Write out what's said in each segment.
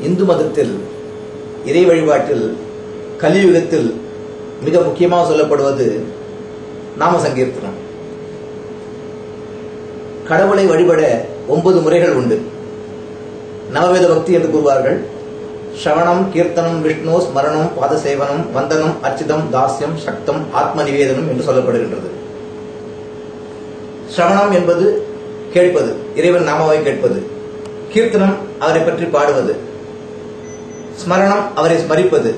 இந்து மதத்தில் இறை வழிபாட்டில் கலியுகத்தில் மிக முக்கியமாக சொல்லப்படுவது நாம சங்கீர்த்தனம். கடவுளை வழிபட 9 முறைகள் உண்டு. நவவேத பக்தி என்று கூறுவார்கள். ஸ்ரவணம், கீர்த்தனம், விஷ்ணு ஸ்மரணம், பாதசேவனம், வந்தனம், அர்ச்சிதம், தாஸ்யம், சக்தம், ஆத்ம நிவேதனம் என்று சொல்லப்படுகின்றது. ஸ்ரவணம் என்பது கேட்பது, இறைவன் நாமாவை கேட்பது. கீர்த்தனம் அவரை பற்றி பாடுவது. ஸ்மரணம் அவரை ஸ்மரிப்பது.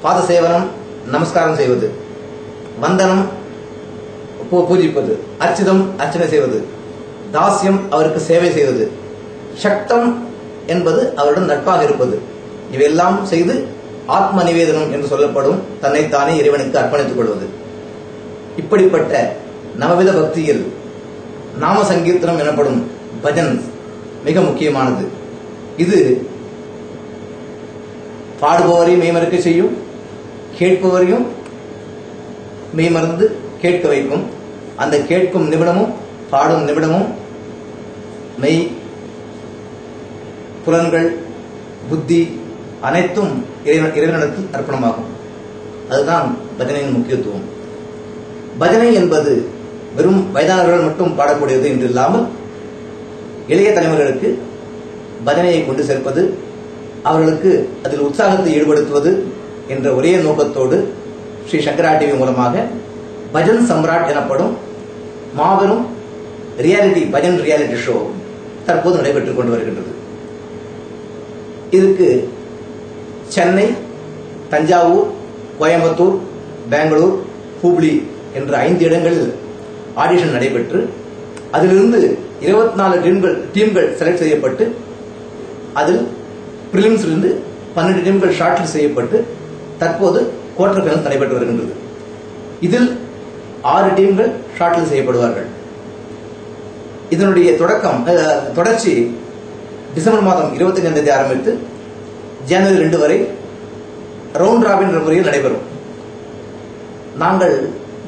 பாதசேவனம் நமஸ்காரம் செய்வது. வந்தனம் பூஜிப்பது. அர்ச்சிதம் அர்ச்சனை செய்வது. தாஸ்யம் அவருக்கு சேவை செய்வது. சக்தம் என்பது அவருடன் நட்பாக இருப்பது. இவையெல்லாம் செய்து ஆத்ம நிவேதனம் என்று சொல்லப்படும் தன்னைத்தானே இறைவனுக்கு அர்ப்பணித்துக் கொள்வது. இப்படிப்பட்ட நவவித பக்தியில் நாம சங்கீர்த்தனம் எனப்படும் பஜன் மிக முக்கியமானது. இது பாடுபவரையும் மெய்மறக்க செய்யும், கேட்பவரையும் மெய்மறந்து கேட்க வைக்கும். அந்த கேட்கும் நிமிடமும் பாடும் நிமிடமும் மெய், புலன்கள், புத்தி அனைத்தும் இறைவனிடத்தில் அர்ப்பணமாகும். அதுதான் பஜனையின் முக்கியத்துவம். பஜனை என்பது வெறும் வயதானவர்கள் மட்டும் பாடக்கூடியது என்று இல்லாமல் இளைய தலைமுறைகளுக்கு பஜனையை கொண்டு சேர்ப்பது, அவர்களுக்கு அதில் உற்சாகத்தை ஈடுபடுத்துவது என்ற ஒரே நோக்கத்தோடு ஸ்ரீ சங்கரா டிவி மூலமாக பஜன் சம்ராட் எனப்படும் மாபெரும் பஜன் ரியாலிட்டி ஷோ தற்போது நடைபெற்றுக் கொண்டு வருகின்றது. இதுக்கு சென்னை, தஞ்சாவூர், கோயம்புத்தூர், பெங்களூர், ஹூப்ளி என்ற 5 இடங்களில் ஆடிஷன் நடைபெற்று அதிலிருந்து 24 டீம்கள் செலக்ட் செய்யப்பட்டு அதில் பிரிலிம்ஸிலிருந்து 12 டீம்கள் ஷார்ட் லிஸ்ட் செய்யப்பட்டு தற்போது குவார்டர் ஃபைனல் நடைபெற்று வருகின்றது. இதில் 6 டீம்கள் ஷார்ட் லிஸ்ட் செய்யப்படுவார்கள். இதனுடைய தொடர்ச்சி டிசம்பர் மாதம் 25ஆம் தேதி ஆரம்பித்து ஜனவரி 2 வரை ரவுண்ட் ராபின் என்ற முறையில் நடைபெறும். நாங்கள்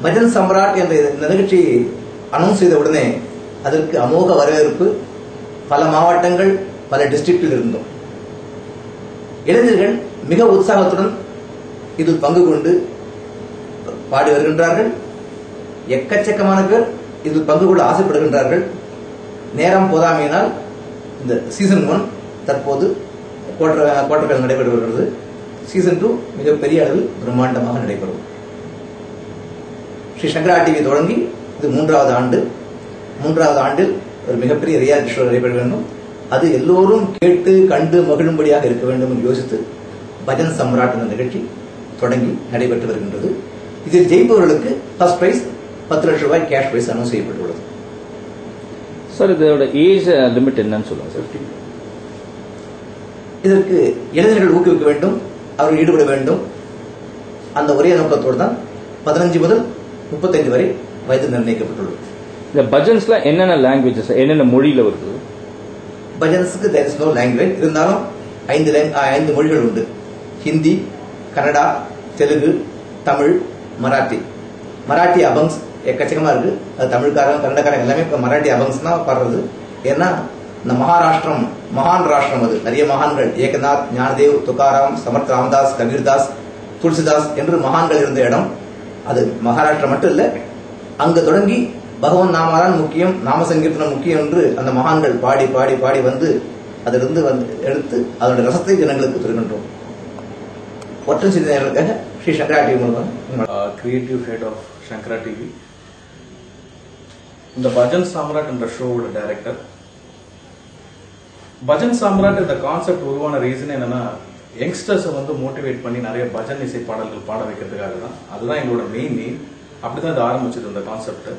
பஜன் சம்ராட் என்ற நிகழ்ச்சியை அனௌன்ஸ் செய்த உடனே அதற்கு அமோக வரவேற்பு. பல மாவட்டங்கள், பல டிஸ்ட்ரிக்டில் இருந்தோம். இளைஞர்கள் மிக உற்சாகத்துடன் இதில் பங்கு கொண்டு பாடி வருகின்றார்கள். எக்கச்சக்கமான பேர் இதில் பங்கு கொள்ள ஆசைப்படுகின்றார்கள். நேரம் போதாமையினால் இந்த சீசன் 1 தற்போது குவார்டர் ஃபைனல் நடைபெற்று வருகிறது. சீசன் 2 மிகப்பெரிய அளவில் பிரம்மாண்டமாக நடைபெறும். ஸ்ரீ சங்கரா டிவி தொடங்கி இது 3வது ஆண்டு. 3வது ஆண்டில் ஒரு மிகப்பெரிய ரியாலிட்டி ஷோ நடைபெற வேண்டும். அது எல்லோரும் கேட்டு கண்டு மகிழும்படியாக இருக்க வேண்டும் என்று யோசித்து பஜன் சம்ராட் என்ற நிகழ்ச்சி தொடங்கி நடைபெற்று வருகின்றது. இதில் ஜெயிப்பவர்களுக்கு ஃபர்ஸ்ட் பிரைஸ் 10 லட்சம் ரூபாய் கேஷ் பிரைஸ் அனௌன்ஸ் செய்யப்பட்டுள்ளது. சார், இதோட ஏஜ் லிமிட் என்னன்னு சொல்லுங்க சார். இதற்கு இளைஞர்கள் ஊக்குவிக்க வேண்டும், அவர்கள் ஈடுபட வேண்டும். அந்த ஒரே நோக்கத்தோடு தான் 15 முதல் 35 வரை வயது நிர்ணயிக்கப்பட்டுள்ளது. இந்த பஜன்ஸ்ல என்னென்ன லாங்குவேஜஸ், என்னென்ன மொழியில வருது? பஜன்ஸுக்கு தேர் இஸ் நோ லாங்குவேஜ். இருந்தாலும் 5 மொழிகள் உண்டு. ஹிந்தி, கன்னடா, தெலுங்கு, தமிழ், மராட்டி. மராட்டி அபங்ஸ் எக்கச்சக்கமா இருக்கு. அது தமிழ்காரங்க, கன்னடக்காரங்க எல்லாமே மராட்டி அபங்ஸ் தான் பாடுறது. ஏன்னா இந்த மகாராஷ்டிரம் மகான் ராஷ்டிரம். அது நிறைய மகான்கள், ஏகநாத், ஞானதேவ், துகாராம், சமர்த் ராம்தாஸ், கபீர்தாஸ், துளசிதாஸ் என்று மகான்கள் இருந்த இடம். அது மகாராஷ்டிரம் மட்டும் இல்ல, அங்கு தொடங்கி பகவான் நாமதான் முக்கியம், நாம சங்கீர்த்தனம் முக்கியம் என்று அந்த மகான்கள் பாடி பாடி பாடி வந்து அதிலிருந்து எடுத்து அதனுடைய ரசத்தை ஜனங்களுக்கு தருகின்றோம். ஒற்றை சிந்தனைகளுக்காக ஸ்ரீ சங்கரா டிவி மூலம் creative head of Shankara TV, இந்த பஜன் சாம்ராட் என்ற ஷோவோட டைரக்டர். பஜன் சாம்ராட் இந்த கான்செப்ட் உருவான ரீசன் என்னன்னா, யங்ஸ்டர்ஸை வந்து மோட்டிவேட் பண்ணி நிறைய பஜன் இசை பாடல்கள் பாட வைக்கிறதுக்காக தான். அதுதான் எங்களோட மெயின் எய்ம். அப்படிதான் இது ஆரம்பிச்சது இந்த கான்செப்ட்.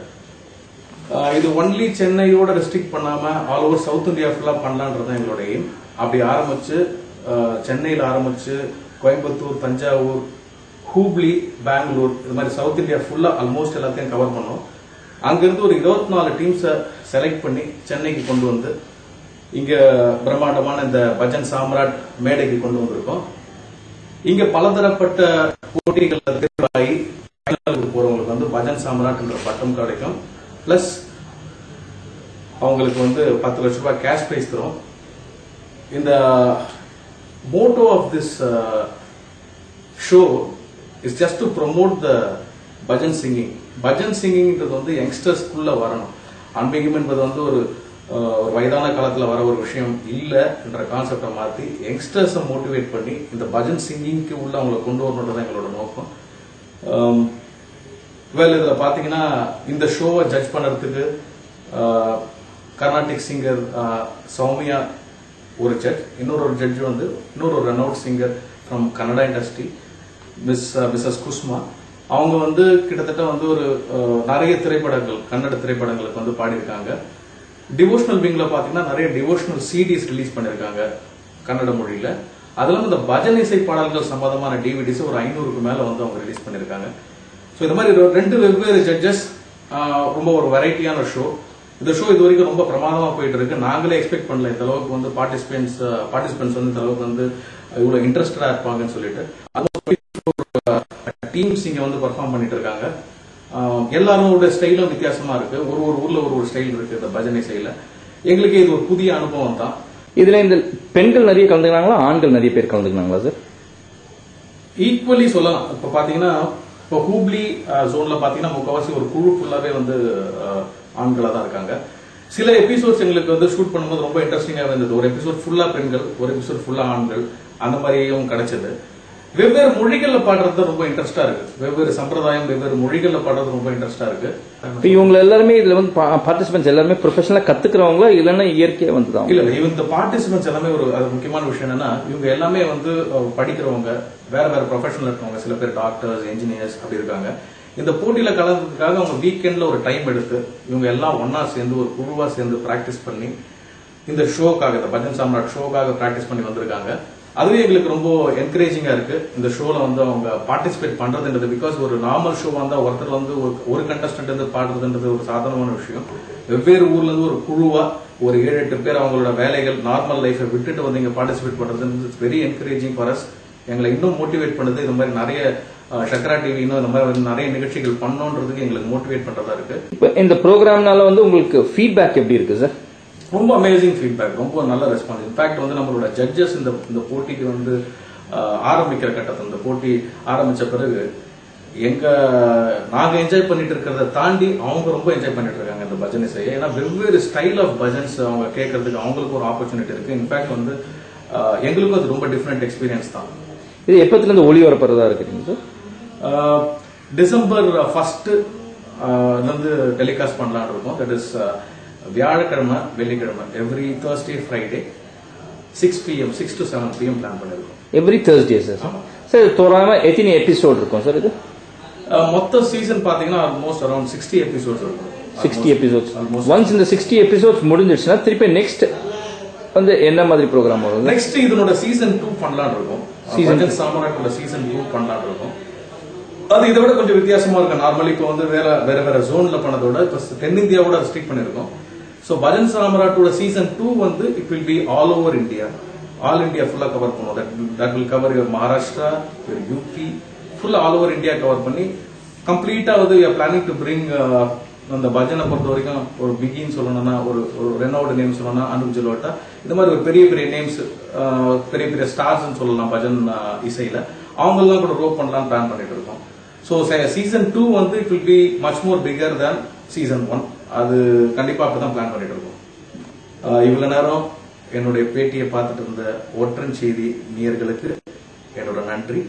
இது ஒன்லி சென்னையோட ரெஸ்ட்ரிக்ட் பண்ணாம ஆல் ஓவர் சவுத் இந்தியா ஃபுல்லா பண்ணலான்றது தான் எங்களோட எய்ம். அப்படி ஆரம்பிச்சு சென்னையில் ஆரம்பிச்சு கோயம்புத்தூர், தஞ்சாவூர், ஹூப்ளி, பெங்களூர், இது மாதிரி சவுத் இந்தியா ஃபுல்லா ஆல்மோஸ்ட் எல்லாத்தையும் கவர் பண்ணோம். அங்கிருந்து ஒரு 24 டீம்ஸை செலக்ட் பண்ணி சென்னைக்கு கொண்டு வந்து இங்க பிரம்மாண்டமான இந்த பஜன் சாம்ராட் மேடைக்கு கொண்டு வந்திருக்கோம். இங்க பலதரப்பட்ட போட்டிகள் தேர்வாகி போறவங்களுக்கு வந்து பஜன் சாம்ராட் என்ற பட்டம் கிடைக்கும். பிளஸ் அவங்களுக்கு வந்து 10 லட்சம் ரூபாய் கேஷ் பிரைஸ் தரும். இந்த motto of this show is just to promote the bhajan singing. Bhajan singing is வந்து யங்ஸ்டர்ஸ் குள்ள வரணும். ஆன்மீகம் என்பது வந்து ஒரு வயதான காலத்துல வர ஒரு விஷயம் இல்ல என்ற கான்செப்டை மாத்தி யங்ஸ்டர்ஸை மோட்டிவேட் பண்ணி இந்த பஜன் சிங்கிங்க்கு உள்ள அவங்களை கொண்டு வரணுன்றது எங்களோட நோக்கம். இதுல பாத்தீங்கன்னா இந்த ஷோவை ஜட்ஜ் பண்றதுக்கு கர்நாடிக் சிங்கர் சௌமியா ஒரு ஜட்ஜ், இன்னொரு ஜட்ஜ் வந்து இன்னொரு renowned singer from Kannada industry Mrs Kusma. அவங்க வந்து கிட்டத்தட்ட வந்து ஒரு நிறைய திரைப்படங்கள் கன்னட திரைப்படங்களுக்கு வந்து பாடியிருக்காங்க. டிவோஷனல் விங்ல பாத்தீங்கன்னா நிறைய டிவோஷனல் சிடிஸ் ரிலீஸ் பண்ணிருக்காங்க கன்னட மொழியில. அதுல இந்த பஜன் இசை பாடல்கள் சம்பந்தமான டிவிடிஸ் ஒரு 500க்கு மேல வந்து அவங்க ரிலீஸ் பண்ணிருக்காங்க. ஸோ இந்த மாதிரி 2 வெவ்வேறு ஜட்ஜஸ், ரொம்ப ஒரு வெரைட்டியான ஷோ. இந்த ஷோ இது வரைக்கும் ரொம்ப பிரமாதமா போயிட்டு இருக்கு. நாங்களே எக்ஸ்பெக்ட் பண்ணல இந்த அளவுக்கு வந்து பார்ட்டிசிபென்ட்ஸ் வந்து இந்த அளவுக்கு வந்து இவ்வளவு இன்ட்ரெஸ்டடா இருப்பாங்கன்னு சொல்லிட்டு. டீம்ஸ் இங்க வந்து பெர்ஃபார்ம் பண்ணிட்டு இருக்காங்க. எல்லாரோட ஸ்டைலும் வித்தியாசமா இருக்கு. ஒரு ஊர்ல ஒரு ஸ்டைல் இருக்கு இந்த பஜனை இசையில. எங்களுக்கு இது ஒரு புதிய அனுபவம் தான். இதுல இந்த பெண்கள் நிறைய கலந்துக்கிறாங்களா, ஆண்கள் நிறைய பேர் கலந்துக்கிறாங்களா சார்? ஈக்குவலி சொல்லலாம். இப்ப பாத்தீங்கன்னா இப்போ ஹூப்ளி ஜோன்ல பாத்தீங்கன்னா முக்கவாசி ஒரு குழு ஃபுல்லாவே வந்து ஆண்களா தான் இருக்காங்க. சில எபிசோட்ஸ் எங்களுக்கு வந்து ஷூட் பண்ணும்போது ரொம்ப இன்ட்ரெஸ்டிங்கா இருந்தது. ஒரு எபிசோட் ஃபுல்லா பெண்கள், ஒரு எபிசோட் ஃபுல்லா ஆண்கள், அந்த மாதிரியும் கிடைச்சது. வெவ்வேறு மொழிகள்ல பாடுறது ரொம்ப இன்ட்ரெஸ்டா இருக்கு. வெவ்வேறு சம்பிரதாயம் வெவ்வேறு மொழிகள்ல பாடுறது ரொம்ப இன்ட்ரெஸ்டா இருக்கு. இவங்க எல்லாருமே இதுல வந்து பார்ட்டிசிபென்ட்ஸ் எல்லாருமே ப்ரொஃபஷனலா கத்துக்கிறவங்களா இல்லன்னா இயற்கையா வந்துதான்? இல்ல இந்த பார்ட்டிசிபென்ட்ஸ் எல்லாமே ஒரு அது முக்கியமான விஷயம் என்னன்னா இவங்க எல்லாமே வந்து படிக்கிறவங்க, வேற வேற ப்ரொஃபஷனல் இருக்கவங்க. சில பேர் டாக்டர்ஸ், என்ஜினியர்ஸ் அப்படி இருக்காங்க. இந்த போட்டியில கலந்ததுக்காக அவங்க வீக்கெண்ட்ல ஒரு டைம் எடுத்து இவங்க எல்லாம் ஒன்னா சேர்ந்து ஒரு குழுவா சேர்ந்து பிராக்டிஸ் பண்ணி இந்த ஷோக்காக, இந்த பஜன் சாம்ராட் ஷோக்காக பிராக்டிஸ் பண்ணி வந்திருக்காங்க. அதுவே எங்களுக்கு ரொம்ப என்கரேஜிங்கா இருக்கு. இந்த ஷோல வந்து அவங்க பார்ட்டிசிபேட் பண்றதுன்றது. பிகாஸ் ஒரு நார்மல் ஷோ வந்தா ஒருத்தர் வந்து ஒரு கண்டஸ்டன்ட் வந்து பாடுறதுன்றது ஒரு சாதாரணமான விஷயம். வெவ்வேறு ஊர்ல இருந்து ஒரு குழுவா ஒரு 7-8 பேர் அவங்களோட வேலைகள் நார்மல் லைஃபை விட்டுட்டு வந்து இங்க பார்ட்டிசிபேட் பண்றது வெரி என்கரேஜிங் ஃபார் அஸ். எங்களை இன்னும் மோட்டிவேட் பண்ணுது. இந்த மாதிரி நிறைய சக்ரா டிவி இன்னும் இந்த மாதிரி நிறைய நிகழ்ச்சிகள் பண்ணணுன்றதுக்கு எங்களுக்கு மோட்டிவேட் பண்றதா இருக்கு. இப்ப இந்த ப்ரோக்ராம்னால வந்து உங்களுக்கு ஃபீட்பேக் எப்படி இருக்கு சார்? ரொம்ப அமேசிங் ஃபீட்பேக், ரொம்ப நல்ல ரெஸ்பான்ஸ். இன்ஃபேக்ட் வந்து நம்மளோட ஜட்ஜஸ் இந்த போட்டிக்கு வந்து ஆரம்பிக்கிற கட்டத்தில், இந்த போட்டி ஆரம்பிச்ச பிறகு நாங்க என்ஜாய் பண்ணிட்டு இருக்கிறத தாண்டி அவங்க ரொம்ப என்ஜாய் பண்ணிட்டு இருக்காங்க இந்த பஜன் இசையை. ஏன்னா வெவ்வேறு ஸ்டைல் ஆஃப் பஜன்ஸ் அவங்க கேட்கறதுக்கு அவங்களுக்கு ஒரு ஆப்பர்ச்சுனிட்டி இருக்கு. இன்ஃபேக்ட் வந்து எங்களுக்கும் அது ரொம்ப டிஃபரெண்ட் எக்ஸ்பீரியன்ஸ் தான். இது எப்பத்துல இருந்து ஒளிபரப்புறதா இருக்குங்க சார்? டிசம்பர் 1 வந்து டெலிகாஸ்ட் பண்ணலாம்னு இருக்கோம். தட் இஸ் வியாழக்கிழமை வெள்ளிக்கிழமை every Thursday Friday 6 to 7 PM plan பண்ணிருக்கோம். Every Thursday sir. சார் தோராயமா எத்தனை எபிசோட் இருக்கும் சார் இது? மொத்த சீசன் பாத்தீங்கன்னா ஆல்மோஸ்ட் அரௌண்ட் 60 எபிசோட்ஸ் இருக்கும். 60 எபிசோட்ஸ். ஒன்ஸ் இந்த 60 எபிசோட்ஸ் முடிஞ்சிடுச்சுன்னா திருப்பி நெக்ஸ்ட் வந்து என்ன மாதிரி ப்ரோக்ராம் வரும்? நெக்ஸ்ட் இதனோட சீசன் 2 பண்ணலாம்னு இருக்கோம். பஜன் சாம்ராட்டோட சீசன் 2 பண்ணலாம்னு இருக்கோம். அது இதை விட கொஞ்சம் வித்தியாசமா இருக்கு. நார்மலி இப்போ வந்து வேற ஜோன்ல பண்ணதோட இப்போ தென்னிந்தியாவோட ஸ்டிக் பண்ணிருக்கோம். ஸோ பஜன் சாம்ராட்டோட சீசன் 2 வந்து it will be all over India. All India ஃபுல்லா கவர் பண்ணுவோம். That will cover your Maharashtra, your UP, ஃபுல்லா ஆல் ஓவர் இந்தியா கவர் பண்ணி கம்ப்ளீட்டா வந்து பிளானிங் டு பிரிங் அந்த பஜனை பொறுத்த வரைக்கும் ஒரு பிகின்னு சொல்லணும்னா ஒரு ரெனோடு நேம் சொல்லணும்னா அனுப் ஜலோட்டா, இந்த மாதிரி ஒரு பெரிய பெரிய நேம்ஸ், பெரிய பெரிய ஸ்டார்ஸ் சொல்லலாம் பஜன் இசையில. அவங்கெல்லாம் கூட ரோப் பண்ணலாம் பிளான் பண்ணிட்டு இருக்கோம். ஸோ சீசன் 2 வந்து it will be much more figure than season 1. அது கண்டிப்பா அப்படிதான் பிளான் பண்ணிட்டு இருக்கோம். இவ்வளவு நேரம் என்னுடைய பேட்டியை பார்த்துட்டு இருந்த ஒற்றன் செய்தி நேயர்களுக்கு என்னோட நன்றி.